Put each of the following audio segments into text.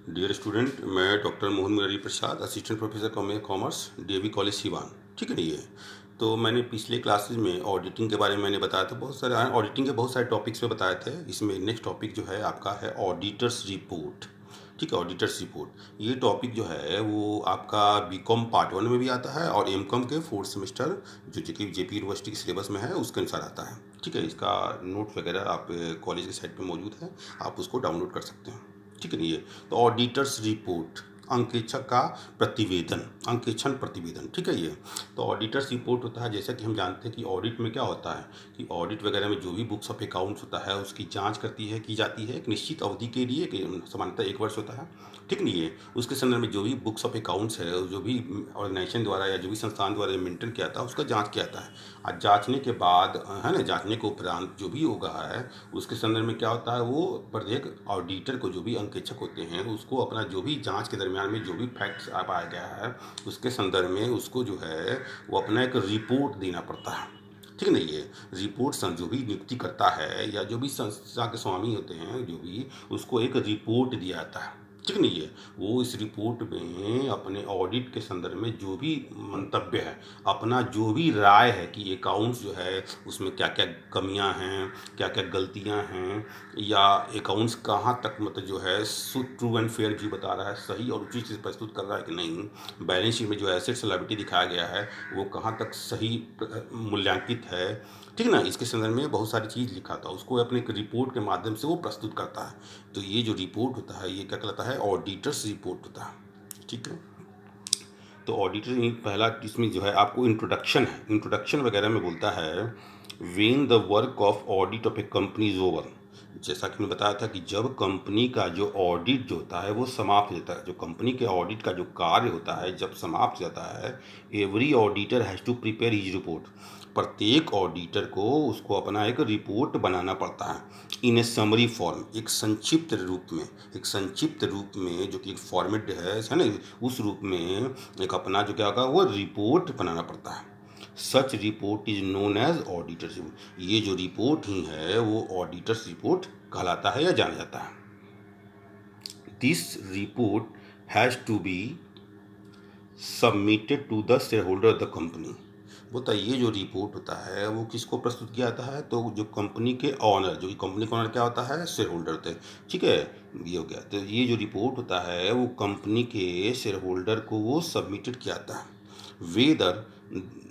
Dear student, मैं doctor Mohan Murari Prasad, assistant professor commerce, DAV college Siwan. ठीक है ना। ये तो मैंने पिछले क्लासेस में ऑडिटिंग के बारे में मैंने बताया था। बहुत सारे ऑडिटिंग के बहुत सारे टॉपिक्स में बताए थे। इसमें नेक्स्ट टॉपिक जो है आपका है ऑडिटर्स रिपोर्ट। ठीक है, ऑडिटर्स रिपोर्ट ये टॉपिक जो है वो आपका बीकॉम पार्ट 1 में भी आता है और एमकॉम के 4th सेमेस्टर जो जेपी यूनिवर्सिटी के सिलेबस में है उसके अनुसार आता है। ठीक है, इसका नोट्स वगैरह आप कॉलेज के साइट पे मौजूद है, आप उसको डाउनलोड कर सकते हैं। ठीक है नहीं है। तो ऑडिटर्स रिपोर्ट, अंकेक्षक का प्रतिवेदन, अंकेक्षण प्रतिवेदन। ठीक है ये। तो ऑडिटर्स रिपोर्ट होता है, जैसा कि हम जानते हैं कि ऑडिट में क्या होता है कि ऑडिट वगैरह में जो भी बुक्स ऑफ अकाउंट्स होता है उसकी जांच की जाती है एक निश्चित अवधि के लिए, कि सामान्यतः 1 वर्ष होता है। ठीक नहीं है। उसके संदर्भ में जो भी बुक्स ऑफ अकाउंट्स है, जो भी ऑर्गेनाइजेशन द्वारा या जो भी संस्थान द्वारा मेंटेन किया था उसका जांच किया जाता है। और जांचने के बाद है ना, जांचने के उपरांत जो भी होगा है उसके संदर्भ में क्या होता है, वो प्रत्येक ऑडिटर को, जो भी अंकेक्षक होते हैं, उसको अपना जो भी जांच के दरमियान में जो भी फैक्ट्स आ पाया गया है उसके संदर्भ में उसको जो है वो अपना एक रिपोर्ट देना पड़ता है। ठीक है ना। ये रिपोर्ट जो भी नियुक्ति करता है या जो भी संस्था के स्वामी होते हैं जो भी, उसको एक रिपोर्ट दिया जाता है। ठीक नहीं है। वो इस रिपोर्ट में अपने ऑडिट के संदर्भ में जो भी मंतव्य है, अपना जो भी राय है कि अकाउंट्स जो है उसमें क्या क्या कमियां हैं, क्या क्या गलतियां हैं, या अकाउंट्स कहाँ तक मतलब जो है ट्रू एंड फेयर व्यू बता रहा है, सही और उचित चीज़ प्रस्तुत कर रहा है कि नहीं, बैलेंस शीट में जो एसेट्स लायबिलिटी दिखाया गया है वो कहाँ तक सही मूल्यांकित है। ठीक ना। इसके संदर्भ में बहुत सारी चीज़ लिखा था, उसको अपने एक रिपोर्ट के माध्यम से वो प्रस्तुत करता है। तो ये जो रिपोर्ट होता है ये क्या कहलाता है, ऑडिटर्स रिपोर्ट होता है। ठीक है। तो ऑडिटर पहला इसमें जो है आपको इंट्रोडक्शन है, इंट्रोडक्शन वगैरह में बोलता है when the work of audit of A company is over. जैसा कि मैं बताया था कि जब कंपनी का जो ऑडिट जो होता है वो समाप्त हो जाता है, जो कंपनी के ऑडिट का जो कार्य होता है जब समाप्त हो जाता है, every auditor has to prepare his report. प्रत्येक ऑडिटर को उसको अपना एक रिपोर्ट बनाना पड़ता है इन ए समरी फॉर्म, एक संक्षिप्त रूप में, एक संक्षिप्त रूप में जो कि एक फॉर्मेट है ना, उस रूप में एक अपना जो क्या होगा वो रिपोर्ट बनाना पड़ता है। Such report is known as auditor's report. ये जो रिपोर्ट ही है वो ऑडिटर्स रिपोर्ट कहलाता है या जाना जाता है। This report has to be submitted to the share holder of the company. बोलता है ये जो रिपोर्ट होता है वो किसको प्रस्तुत किया जाता है, तो जो कंपनी के ऑनर, जो कि कंपनी का ऑनर क्या होता है, शेयर होल्डर होते हैं। ठीक है, ये हो गया। तो ये जो रिपोर्ट होता है वो कंपनी के शेयर होल्डर को वो सबमिटेड किया जाता है। वेदर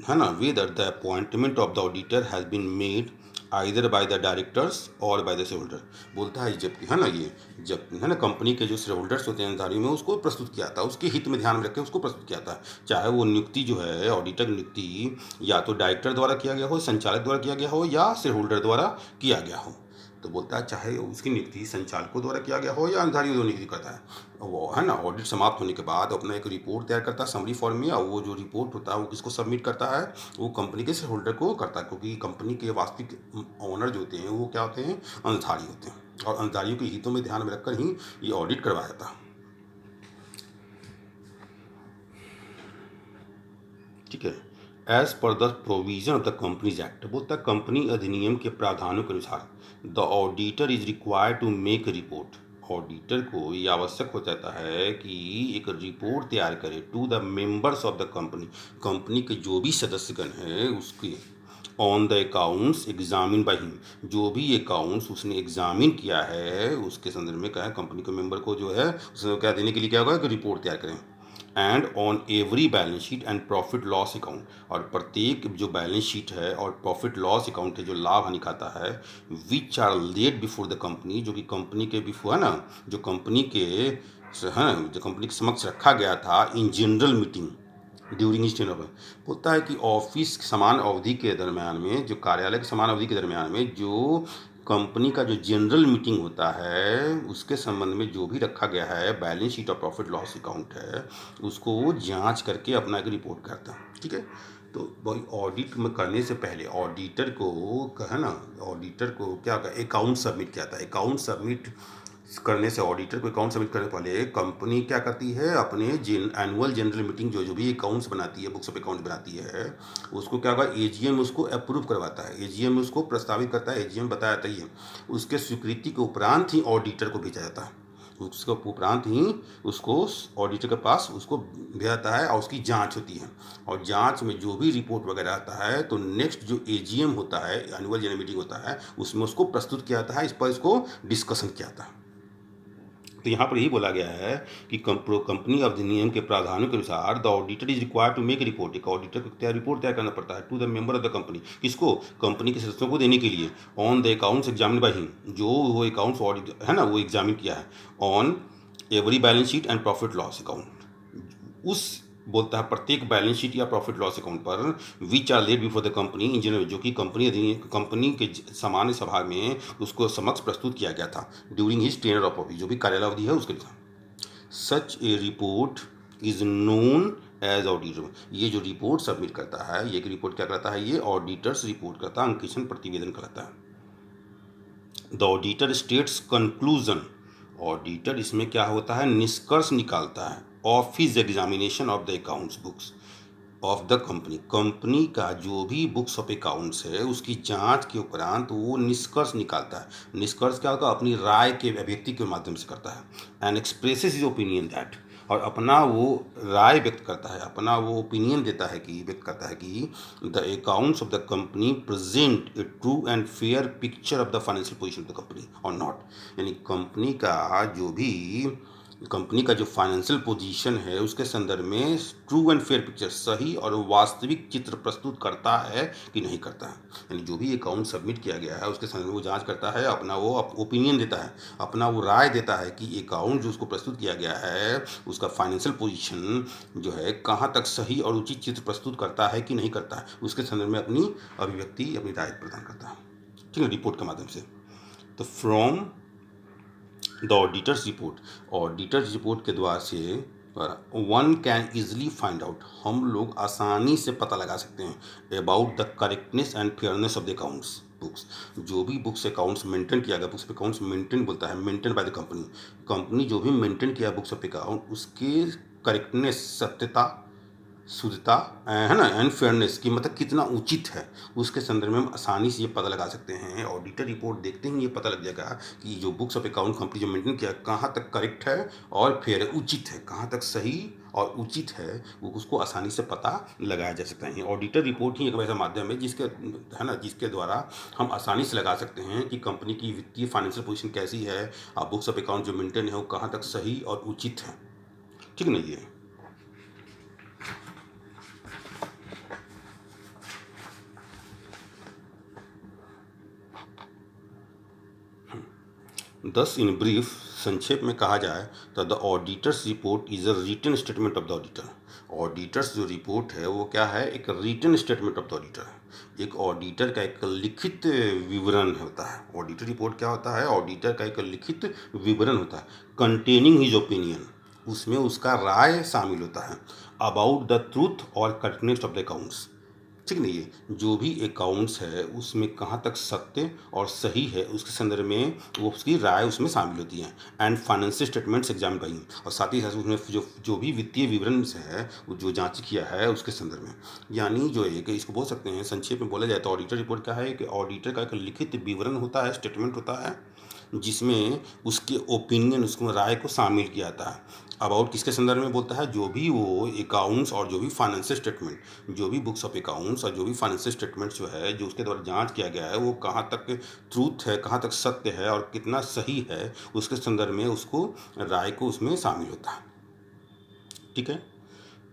है ना, whether the appointment of the auditor has been made either by the directors और बाय द शेयर होल्डर। बोलता है जब है ना, ये जब है ना कंपनी के जो शेयर होल्डर्स होते हैं अंधारी में, उसको प्रस्तुत किया था, उसके हित में ध्यान में रख के उसको प्रस्तुत किया था। चाहे वो नियुक्ति जो है ऑडिटर नियुक्ति या तो डायरेक्टर द्वारा किया गया हो, संचालक द्वारा किया गया हो या शेयर होल्डर द्वारा किया गया हो। तो बोलता है चाहे उसकी नियुक्ति संचालकों द्वारा किया गया हो या अंधारी नियुक्ति करता है वो, है ना, ऑडिट समाप्त होने के बाद अपना एक रिपोर्ट तैयार करता है समरी फॉर्म में, और वो जो रिपोर्ट होता है वो किसको सबमिट करता है, वो कंपनी के शेयर होल्डर को करता है, क्योंकि कंपनी के वास्तविक ऑनर जो होते हैं वो क्या होते हैं, अंधारी होते हैं, और अंधारियों के हितों में ध्यान में रखकर ही ये ऑडिट करवाया जाता है। ठीक है। As per the provision of the companies act, बोलता है कंपनी अधिनियम के प्रावधानों के अनुसार the auditor is required to make report. Auditor को ये आवश्यक हो जाता है कि एक रिपोर्ट तैयार करे to the members of the company, company के जो भी सदस्यगण हैं उसके, on the accounts examine by him, जो भी अकाउंट्स उसने एग्जामिन किया है उसके संदर्भ में क्या है, कंपनी के मेंबर को जो है उसने क्या देने के लिए क्या होगा, एक रिपोर्ट तैयार करें। And on every balance sheet and profit loss account, और प्रत्येक जो बैलेंस शीट है और प्रॉफिट लॉस अकाउंट है, जो लाभ हानि खाता है, which are laid before the company, जो कि कंपनी के बिफोर है ना, जो कंपनी के है जो कंपनी के समक्ष रखा गया था in general meeting during his tenure. होता है कि ऑफिस समान अवधि के दरमियान में, जो कार्यालय के समान अवधि के दरमियान में जो कंपनी का जो जनरल मीटिंग होता है उसके संबंध में जो भी रखा गया है बैलेंस शीट और प्रॉफिट लॉस अकाउंट है, उसको वो जांच करके अपना एक रिपोर्ट करता है। ठीक है। तो भाई ऑडिट में करने से पहले ऑडिटर को है ना, ऑडिटर को क्या अकाउंट सबमिट किया था, अकाउंट सबमिट करने से, ऑडिटर को अकाउंट सबमिट करने पहले कंपनी क्या करती है, अपने एनुअल जनरल मीटिंग जो जो भी अकाउंट्स बनाती है, बुक्स ऑफ अकाउंट बनाती है, उसको क्या होगा, एजीएम उसको अप्रूव करवाता है, एजीएम उसको प्रस्तावित करता है, एजीएम बताया था ये, उसके स्वीकृति के उपरांत ही ऑडिटर को भेजा जाता है। उसके उपरांत ही उसको ऑडिटर के पास उसको भेजाता है और उसकी जांच होती है। और जांच में जो भी रिपोर्ट वगैरह आता है तो नेक्स्ट जो एजीएम होता है, एनुअल जनरल मीटिंग होता है, उसमें उसको प्रस्तुत किया जाता है, इस पर इसको डिस्कशन किया जाता है। तो यहाँ पर यही बोला गया है कि कंपनी अधिनियम के प्रावधानों के अनुसार the auditor is required to make report. एक ऑडिटर को रिपोर्ट तैयार करना पड़ता है to the member of the company, किसको, कंपनी के सदस्यों को देने के लिए, on the accounts examine by him, जो वो अकाउंट्स ऑडिट है ना वो एग्जामिन किया है, on every balance sheet and profit loss account, उस बोलता है प्रत्येक बैलेंस शीट या प्रॉफिट लॉस अकाउंट पर which are laid before the company in general, जो कि कंपनी के सामान्य सभा में उसको समक्ष प्रस्तुत किया गया था during his tenure of office, जो भी कार्यालवधि है उसके लिए। Such a report is known as auditor. ये जो रिपोर्ट सबमिट करता है, ये रिपोर्ट क्या करता है, ये ऑडिटर्स रिपोर्ट करता है, अंकेक्षण प्रतिवेदन करता है। The auditor states conclusion, auditor इसमें क्या होता है, निष्कर्ष निकालता है of his examination of the accounts books of the company, company का जो भी बुक्स ऑफ अकाउंट्स है उसकी जांच के उपरांत वो निष्कर्ष निकालता है। निष्कर्ष क्या होगा, अपनी राय के अभिव्यक्ति के माध्यम से करता है। And expresses his opinion that, और अपना वो राय व्यक्त करता है, अपना वो ओपिनियन देता है कि व्यक्त करता है कि the accounts of the company present A true and fair picture of the financial position of the company और नॉट। यानी कंपनी का जो फाइनेंशियल पोजीशन है उसके संदर्भ में ट्रू एंड फेयर पिक्चर, सही और वास्तविक चित्र प्रस्तुत करता है कि नहीं करता है। यानी जो भी अकाउंट सबमिट किया गया है उसके संदर्भ में वो जांच करता है, अपना वो ओपिनियन देता है, अपना वो राय देता है कि अकाउंट जो उसको प्रस्तुत किया गया है उसका फाइनेंशियल पोजीशन जो है कहाँ तक सही और उचित चित्र प्रस्तुत करता है कि नहीं करता है, उसके संदर्भ में अपनी अभिव्यक्ति, अपनी राय प्रदान करता है, ठीक है, रिपोर्ट के माध्यम से। तो from the auditor's report, auditors report के द्वारा से one can easily find out, हम लोग आसानी से पता लगा सकते हैं about the correctness and fairness of the accounts books, जो भी बुक्स अकाउंट्स मेंटेन किया गया, बुक्स अकाउंट्स मेंटेन बोलता है, maintain by the company, company जो भी मेंटेन किया बुक्स ऑफ अकाउंट उसके करेक्टनेस, सत्यता, शुद्धता है ना, एंड फेयरनेस की मतलब कितना उचित है, उसके संदर्भ में हम आसानी से ये पता लगा सकते हैं। ऑडिटर रिपोर्ट देखते ही ये पता लग जाएगा कि जो बुक्स ऑफ अकाउंट कंपनी जो मेंटेन किया कहाँ तक करेक्ट है और फेयर है, उचित है, कहाँ तक सही और उचित है, वो उसको आसानी से पता लगाया जा सकता है। ऑडिटर रिपोर्ट ही एक ऐसा माध्यम है जिसके है ना, जिसके द्वारा हम आसानी से लगा सकते हैं कि कंपनी की वित्तीय फाइनेंशियल पोजीशन कैसी है, बुक्स ऑफ अकाउंट जो मेंटेन है वो कहाँ तक सही और उचित है, ठीक नहीं है। दस इन ब्रीफ, संक्षेप में कहा जाए तो the auditor's report is a written statement of the auditor. Auditor's जो रिपोर्ट है वो क्या है, एक written statement of the auditor है, एक ऑडिटर का एक लिखित विवरण होता है। ऑडिटर रिपोर्ट क्या होता है, ऑडिटर का एक लिखित विवरण होता है, कंटेनिंग हिज ओपिनियन, उसमें उसका राय शामिल होता है, अबाउट द ट्रूथ और करेक्टनेस ऑफ द अकाउंट्स, ठीक नहीं है, जो भी अकाउंट्स है उसमें कहाँ तक सत्य और सही है उसके संदर्भ में वो उसकी राय उसमें शामिल होती है। And financial statements examine by him, और साथ ही साथ उसमें जो भी वित्तीय विवरण है वो जो जांच किया है उसके संदर्भ में, यानी जो है कि इसको बोल सकते हैं, संक्षेप में बोला जाए तो ऑडिटर रिपोर्ट क्या है कि ऑडिटर का एक लिखित विवरण होता है, स्टेटमेंट होता है, जिसमें उसके ओपिनियन, उसको राय को शामिल किया जाता है। अबाउट किसके संदर्भ में बोलता है, जो भी वो अकाउंट्स और जो भी फाइनेंशियल स्टेटमेंट, जो भी बुक्स ऑफ अकाउंट्स और जो भी फाइनेंशियल स्टेटमेंट्स जो है जो उसके द्वारा जांच किया गया है वो कहाँ तक ट्रूथ है, कहाँ तक सत्य है और कितना सही है, उसके संदर्भ में उसको राय को उसमें शामिल होता है, ठीक है।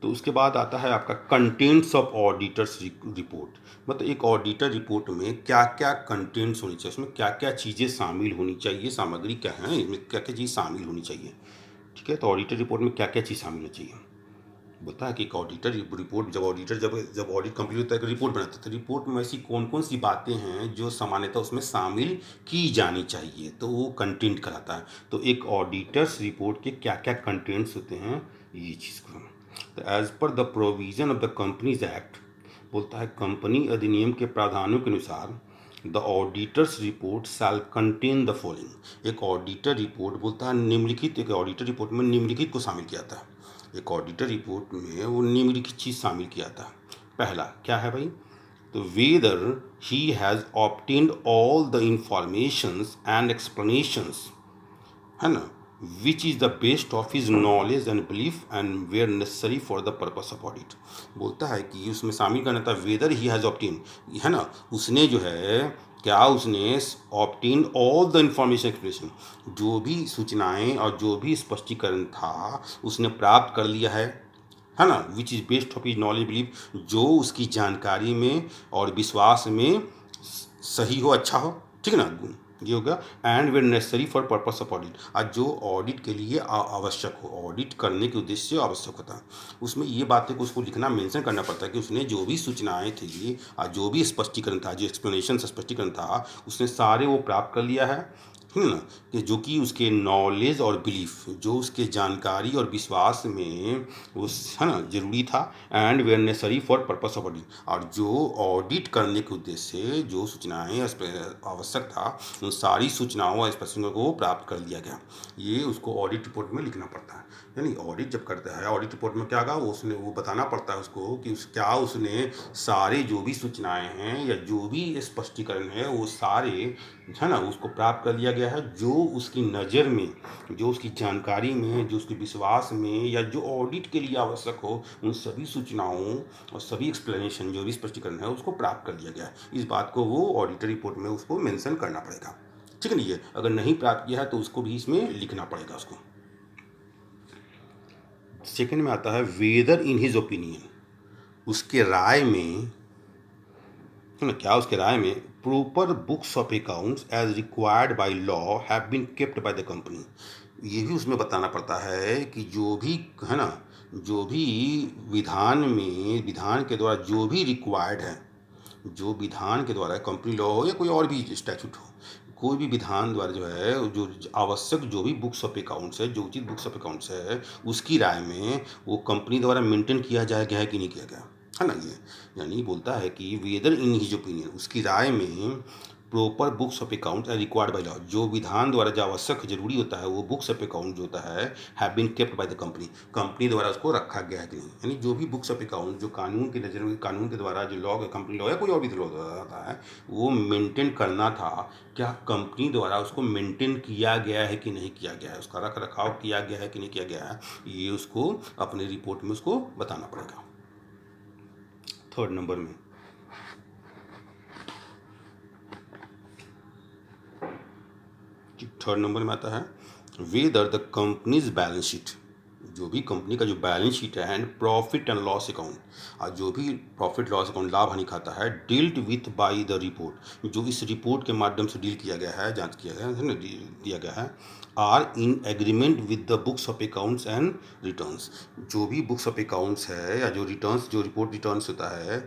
तो उसके बाद आता है आपका कंटेंट्स ऑफ ऑडिटर्स रिपोर्ट, मतलब एक ऑडिटर रिपोर्ट में क्या क्या कंटेंट्स होनी चाहिए, उसमें क्या क्या चीज़ें शामिल होनी चाहिए, सामग्री क्या है, इसमें क्या क्या चीज़ शामिल होनी चाहिए, ठीक है। तो ऑडिटर रिपोर्ट में क्या क्या चीज़ शामिल होनी चाहिए, बोलता है कि एक ऑडिटर रिपोर्ट, जब ऑडिटर जब ऑडिट कंप्लीट होता है, रिपोर्ट बनाता है, तो रिपोर्ट में ऐसी कौन कौन सी बातें हैं जो सामान्यतः उसमें शामिल की जानी चाहिए, तो वो कंटेंट कराता है। तो एक ऑडिटर्स रिपोर्ट के क्या क्या कंटेंट्स होते हैं, ये चीज़ को, तो as per the provision of the companies act, बोलता है कंपनी अधिनियम के प्रावधानों के अनुसार the auditor's report shall contain the following, एक ऑडिटर रिपोर्ट बोलता है निम्नलिखित, एक ऑडिटर रिपोर्ट में निम्नलिखित को शामिल किया था, एक ऑडिटर रिपोर्ट में वो निम्नलिखित चीज़ शामिल किया था। पहला क्या है भाई, तो whether he has obtained all the informations and explanations, है ना, which is the best of his knowledge and belief and where necessary for the purpose of audit. बोलता है कि उसमें शामिल करना था वेदर ही हैज़ ऑप्टेन, है ना, उसने जो है क्या उसने obtain all the information expression, जो भी सूचनाएं और जो भी स्पष्टीकरण था उसने प्राप्त कर लिया है ना, which is based of his knowledge belief, जो उसकी जानकारी में और विश्वास में सही हो, अच्छा हो, ठीक है ना, ये हो गया। And where necessary for purpose of audit, आज जो ऑडिट के लिए आवश्यक हो, ऑडिट करने के उद्देश्य से आवश्यक होता है, उसमें ये बातें को उसको लिखना, मेंशन करना पड़ता है कि उसने जो भी सूचनाएं थी और जो भी स्पष्टीकरण था, जो एक्सप्लेनेशन स्पष्टीकरण था, उसने सारे वो प्राप्त कर लिया है ना, कि जो कि उसके नॉलेज और बिलीफ, जो उसके जानकारी और विश्वास में उस, है ना, जरूरी था। And where necessary for purpose of audit, और जो ऑडिट करने के उद्देश्य से जो सूचनाएं आवश्यक था, उन सारी सूचनाओं और स्पष्टीकरण को प्राप्त कर लिया गया। ये उसको ऑडिट रिपोर्ट में लिखना पड़ता है। यानी ऑडिट जब करता है, ऑडिट रिपोर्ट में क्या होगा, उसने वो बताना पड़ता है उसको कि क्या उसने सारे जो भी सूचनाएं हैं या जो भी स्पष्टीकरण है वो सारे, है ना, उसको प्राप्त कर लिया गया है, जो उसकी नज़र में, जो उसकी जानकारी में, जो उसके विश्वास में, या जो ऑडिट के लिए आवश्यक हो, उन सभी सूचनाओं और सभी एक्सप्लेनेशन, जो भी स्पष्टीकरण है, उसको प्राप्त कर लिया गया है। इस बात को वो ऑडिटर रिपोर्ट में उसको मेंशन करना पड़ेगा, ठीक है ना। ये अगर नहीं प्राप्त किया है तो उसको भी इसमें लिखना पड़ेगा उसको। सेकंड में आता है वेदर इन हिज ओपिनियन, उसके राय में, है ना, क्या उसके राय में proper books of accounts as required by law have been kept by the company. ये भी उसमें बताना पड़ता है कि जो भी, है ना, जो भी विधान में, विधान के द्वारा जो भी रिक्वायर्ड है, जो विधान के द्वारा, कंपनी लॉ हो या कोई और भी स्टैट्यूट हो, कोई भी विधान द्वारा जो है, जो आवश्यक जो भी बुक्स ऑफ अकाउंट्स है, जो उचित बुक्स ऑफ अकाउंट्स है, उसकी राय में वो कंपनी द्वारा मेंटेन किया जाए गया है कि नहीं किया गया, है ना। ये यानी बोलता है कि वेदर इन हिज ओपिनियन, उसकी राय में proper books of account required by law, जो विधान द्वारा जो आवश्यक जरूरी होता है, वो बुक्स ऑफ अकाउंट जो होता है, have been kept by the company, company द्वारा उसको रखा गया है कि नहीं। यानी जो भी बुक्स ऑफ अकाउंट जो कानून की नज़र में, कानून के द्वारा जो लॉ, कंपनी लॉ या कोई और भी लॉ होता है, वो मेंटेन करना था, क्या कंपनी द्वारा उसको मेंटेन किया गया है कि नहीं किया गया है, उसका रख रखाव किया गया है कि नहीं किया गया है, ये उसको अपने रिपोर्ट में उसको बताना पड़ेगा। थर्ड नंबर में आता है whether the companies balance sheet, जो भी कंपनी का जो बैलेंस शीट है, and profit and loss account, और जो भी प्रॉफिट लॉस अकाउंट, लाभ हानि खाता है, dealt with by the report, जो इस रिपोर्ट के माध्यम से डील किया गया है, जांच किया गया है ना, दिया गया है, are in agreement with the books of accounts and returns, जो भी बुक्स ऑफ अकाउंट्स है या जो रिटर्न्स, जो रिपोर्ट रिटर्न्स होता है,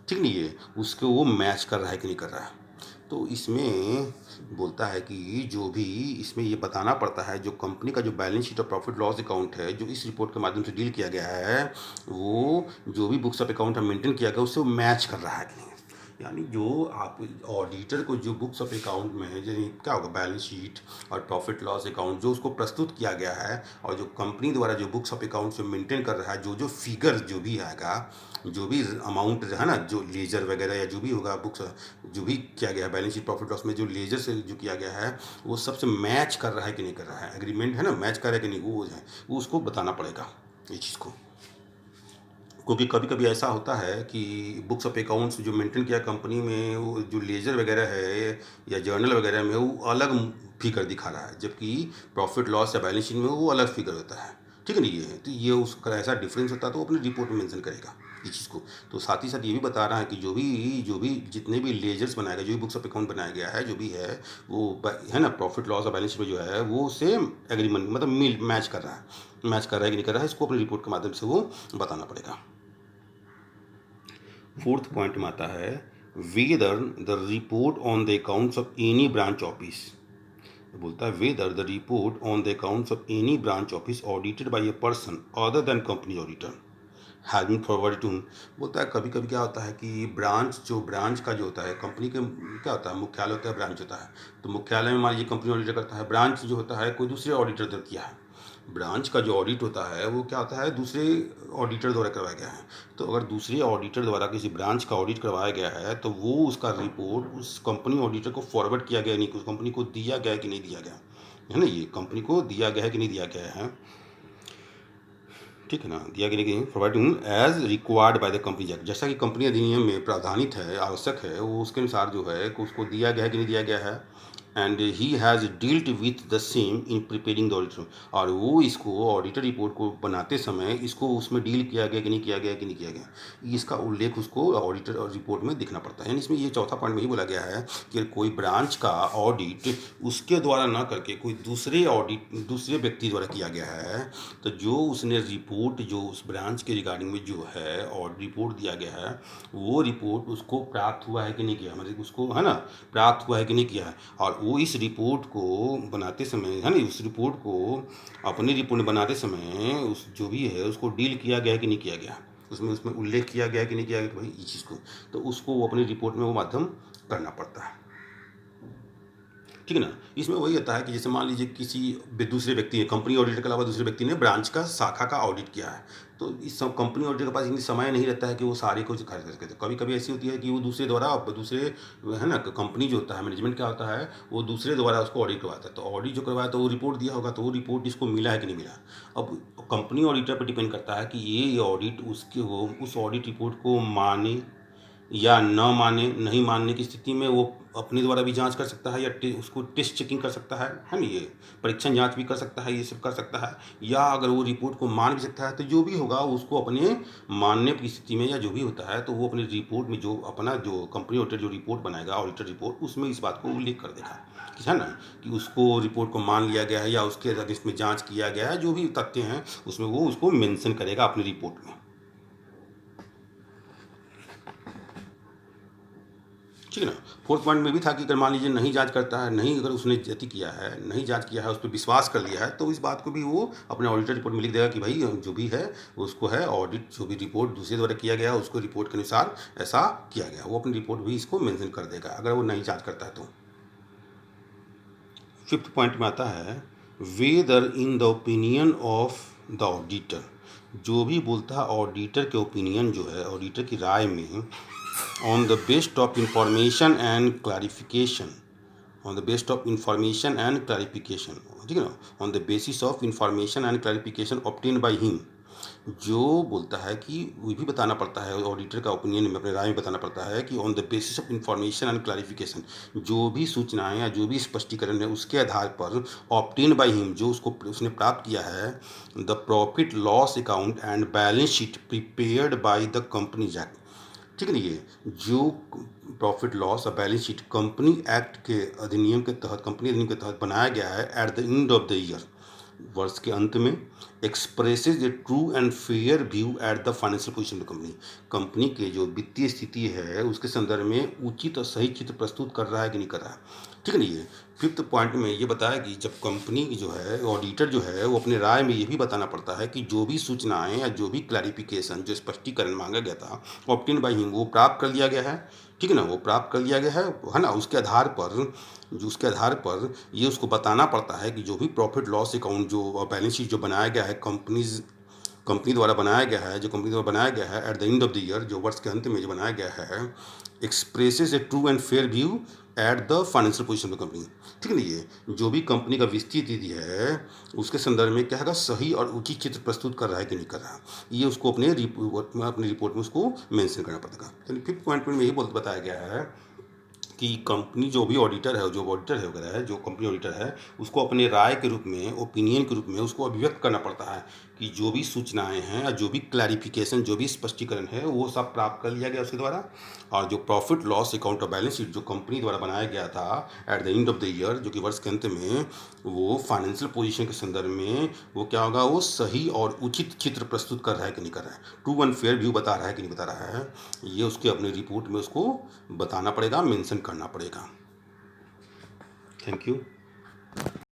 ठीक नहीं है, उसको वो मैच कर रहा है कि नहीं कर रहा है। तो इसमें बोलता है कि जो भी इसमें ये बताना पड़ता है, जो कंपनी का जो बैलेंस शीट और प्रॉफिट लॉस अकाउंट है, जो इस रिपोर्ट के माध्यम से डील किया गया है, वो जो भी बुक्स ऑफ अकाउंट मेंटेन किया गया उससे वो मैच कर रहा है कि नहीं। यानी जो आप ऑडिटर को जो बुक्स ऑफ अकाउंट में है, जैसे क्या होगा, बैलेंस शीट और प्रॉफिट लॉस अकाउंट जो उसको प्रस्तुत किया गया है, और जो कंपनी द्वारा जो बुक्स ऑफ अकाउंट से मेंटेन कर रहा है, जो जो फिगर जो भी आएगा, जो भी अमाउंट है ना, जो लेजर वगैरह या जो भी होगा, बुक्स जो भी किया गया है बैलेंस शीट प्रॉफिट लॉस में, जो लेजर से जो किया गया है, वो सबसे मैच कर रहा है कि नहीं कर रहा है, एग्रीमेंट है ना, मैच कर रहा है कि नहीं, वो है, वो उसको बताना पड़ेगा ये चीज़ को। क्योंकि कभी कभी ऐसा होता है कि बुक्स ऑफ अकाउंट्स जो मेंटेन किया कंपनी में, वो जो लेजर वगैरह है या जर्नल वगैरह में, वो अलग फिगर दिखा रहा है, जबकि प्रॉफिट लॉस या बैलेंस शीट में वो अलग फिगर होता है, ठीक है ना। ये तो ये उसका ऐसा डिफरेंस होता है, तो वो अपनी रिपोर्ट में मेंशन करेगा इस चीज़ को। तो साथ ही साथ ये भी बता रहा है कि जो भी जितने भी लेजर्स बनाया गया, जो भी बुक्स ऑफ अकाउंट बनाया गया है, जो भी है वो, है ना, प्रॉफिट लॉस और बैलेंस शीट में जो है वो सेम एग्रीमेंट, मतलब मैच कर रहा है, मैच कर रहा है कि नहीं कर रहा है, इसको अपनी रिपोर्ट के माध्यम से वो बताना पड़ेगा। फोर्थ पॉइंट में आता है whether the report on the accounts of any branch office, बोलता है whether the report on the accounts of any branch office audited by a person other than company auditor has been forward to. बोलता है कभी कभी क्या होता है कि ब्रांच का जो होता है, कंपनी के क्या होता है, मुख्यालय होता है, ब्रांच होता है, तो मुख्यालय में मान लीजिए कंपनी ऑडिटर करता है, ब्रांच जो होता है कोई दूसरे ऑडिटर ने किया है, ब्रांच का जो ऑडिट होता है वो क्या होता है, दूसरे ऑडिटर द्वारा करवाया गया है। तो अगर दूसरे ऑडिटर द्वारा किसी ब्रांच का ऑडिट करवाया गया है, तो वो उसका रिपोर्ट उस कंपनी ऑडिटर को फॉरवर्ड किया गया नहीं, उस कंपनी को दिया गया कि नहीं दिया गया, है ना, ये कंपनी को दिया गया है कि नहीं दिया गया है, ठीक है ना, दिया गया नहीं, providing as required by the company act, जैसा कि कंपनी अधिनियम में प्रावधानित है, आवश्यक है, वो उसके अनुसार जो है कि उसको दिया गया है कि नहीं दिया गया है। And he has dealt with the same in preparing the auditor, और वो इसको ऑडिटर रिपोर्ट को बनाते समय इसको उसमें डील किया गया कि नहीं किया गया, कि नहीं किया गया, इसका उल्लेख उसको ऑडिटर रिपोर्ट में दिखना पड़ता है। यानी इसमें ये चौथा पॉइंट में ही बोला गया है कि कोई ब्रांच का ऑडिट उसके द्वारा ना करके कोई दूसरे व्यक्ति द्वारा किया गया है, तो जो उसने रिपोर्ट जो उस ब्रांच के रिगार्डिंग में जो है और रिपोर्ट दिया गया है, वो रिपोर्ट उसको प्राप्त हुआ है कि नहीं किया, मतलब उसको, है ना, प्राप्त हुआ है कि नहीं किया है, और वो इस रिपोर्ट को बनाते समय, है ना, उस रिपोर्ट को अपनी रिपोर्ट बनाते समय उस जो भी है उसको डील किया गया है कि नहीं किया गया, उसमें उल्लेख किया गया है कि नहीं किया गया कि भाई इस चीज़ को, तो उसको वो अपनी रिपोर्ट में वो माध्यम करना पड़ता है, ठीक है ना। इसमें वही होता है कि जैसे मान लीजिए किसी दूसरे व्यक्ति ने, कंपनी ऑडिटर के अलावा दूसरे व्यक्ति ने ब्रांच का शाखा का ऑडिट किया है, तो इस सब कंपनी ऑडिटर के पास इतनी समय नहीं रहता है कि वो सारे को कर सके। तो कभी कभी ऐसी होती है कि वो दूसरे, है ना, कंपनी जो होता है, मैनेजमेंट क्या होता है, वो दूसरे द्वारा उसको ऑडिट करवाता है, तो ऑडिट जो करवाया तो वो रिपोर्ट दिया होगा, तो वो रिपोर्ट इसको मिला है कि नहीं मिला। अब कंपनी ऑडिटर पर डिपेंड करता है कि ये ऑडिट उस ऑडिट रिपोर्ट को माने या न माने। नहीं मानने की स्थिति में वो अपने द्वारा भी जांच कर सकता है, या उसको टेस्ट चेकिंग कर सकता है ना, ये परीक्षण जांच भी कर सकता है, ये सब कर सकता है, या अगर वो रिपोर्ट को मान भी सकता है, तो जो भी होगा उसको अपने मानने की स्थिति में या जो भी होता है, तो वो अपनी रिपोर्ट में जो अपना जो कंपनी ऑडिटर जो रिपोर्ट बनाएगा, ऑडिटर रिपोर्ट, उसमें इस बात को उल्लेख कर देगा, है ना, कि उसको रिपोर्ट को मान लिया गया है या उसके अगेंस्ट में जांच किया गया है, जो भी तथ्य हैं उसमें वो उसको मेंशन करेगा अपनी रिपोर्ट में, ठीक है ना। फोर्थ पॉइंट में भी था कि अगर मान लीजिए नहीं जांच करता है, नहीं, अगर उसने जति किया है, नहीं जांच किया है, उस पर विश्वास कर लिया है, तो इस बात को भी वो अपने ऑडिटर रिपोर्ट में लिख देगा कि भाई जो भी है उसको है ऑडिट, जो भी रिपोर्ट दूसरे द्वारा किया गया उसको रिपोर्ट के अनुसार ऐसा किया गया, वो अपनी रिपोर्ट भी इसको मेंशन कर देगा अगर वो नहीं जांच करता है तो। फिफ्थ पॉइंट में आता है whether in the opinion of the auditor, जो भी बोलता है ऑडिटर के ओपिनियन जो है, ऑडिटर की राय में, on the basis of information and clarification, on the basis of information and clarification, ठीक है ना, on the basis of information and clarification obtained by him, जो बोलता है कि वो भी बताना पड़ता है ऑडिटर का ओपिनियन में, अपने राय में बताना पड़ता है कि on the basis of information and clarification, जो भी सूचनाएं या जो भी स्पष्टीकरण है उसके आधार पर ऑब्टेन बाय हिम, जो उसने प्राप्त किया है, the profit loss account and balance sheet prepared by the companies act, ठीक है ना, ये जो प्रॉफिट लॉस और बैलेंस शीट कंपनी एक्ट के अधिनियम के तहत, कंपनी अधिनियम के तहत बनाया गया है, at the end of the year, वर्ष के अंत में, expresses A true and fair view at the financial position of company, company के जो वित्तीय स्थिति है उसके संदर्भ में उचित और सही चित्र प्रस्तुत कर रहा है कि नहीं कर रहा है, ठीक है ना। ये फिफ्थ पॉइंट में ये बताया कि जब कंपनी की जो है ऑडिटर जो है वो अपने राय में ये भी बताना पड़ता है कि जो भी सूचनाएं या जो भी क्लैरिफिकेशन, जो स्पष्टीकरण मांगा गया था ऑब्टेन बाय हिम, वो प्राप्त कर लिया गया है, ठीक है ना, वो प्राप्त कर लिया गया है ना, उसके आधार पर ये उसको बताना पड़ता है कि जो भी प्रॉफिट लॉस अकाउंट जो बैलेंस शीट जो बनाया गया है कंपनी द्वारा बनाया गया है, जो कंपनी द्वारा बनाया गया है at the end of the year, जो वर्ष के अंत में जो बनाया गया है, expresses A true and fair view at the financial position of company, ठीक है ना, ये जो भी कंपनी का वित्तीय स्थिति है उसके संदर्भ में क्या है, सही और उचित चित्र प्रस्तुत कर रहा है कि नहीं कर रहा, ये उसको अपनी रिपोर्ट में उसको मेंशन करना पड़ेगा। चलिए फिफ्थ पॉइंट में यही बताया गया है कि कंपनी जो भी ऑडिटर है, वगैरह है, जो कंपनी ऑडिटर है, उसको अपने राय के रूप में, ओपिनियन के रूप में उसको अभिव्यक्त करना पड़ता है कि जो भी सूचनाएं हैं या जो भी क्लैरिफिकेशन, जो भी स्पष्टीकरण है वो सब प्राप्त कर लिया गया उसके द्वारा, और जो प्रॉफिट लॉस अकाउंट और बैलेंस शीट जो कंपनी द्वारा बनाया गया था at the end of the year, जो कि वर्ष के अंत में, वो फाइनेंशियल पोजीशन के संदर्भ में वो क्या होगा, वो सही और उचित चित्र प्रस्तुत कर रहा है कि नहीं कर रहा है, ट्रू एंड फेयर व्यू बता रहा है कि नहीं बता रहा है, ये उसके अपने रिपोर्ट में उसको बताना पड़ेगा, मेंशन करना पड़ेगा। Thank you.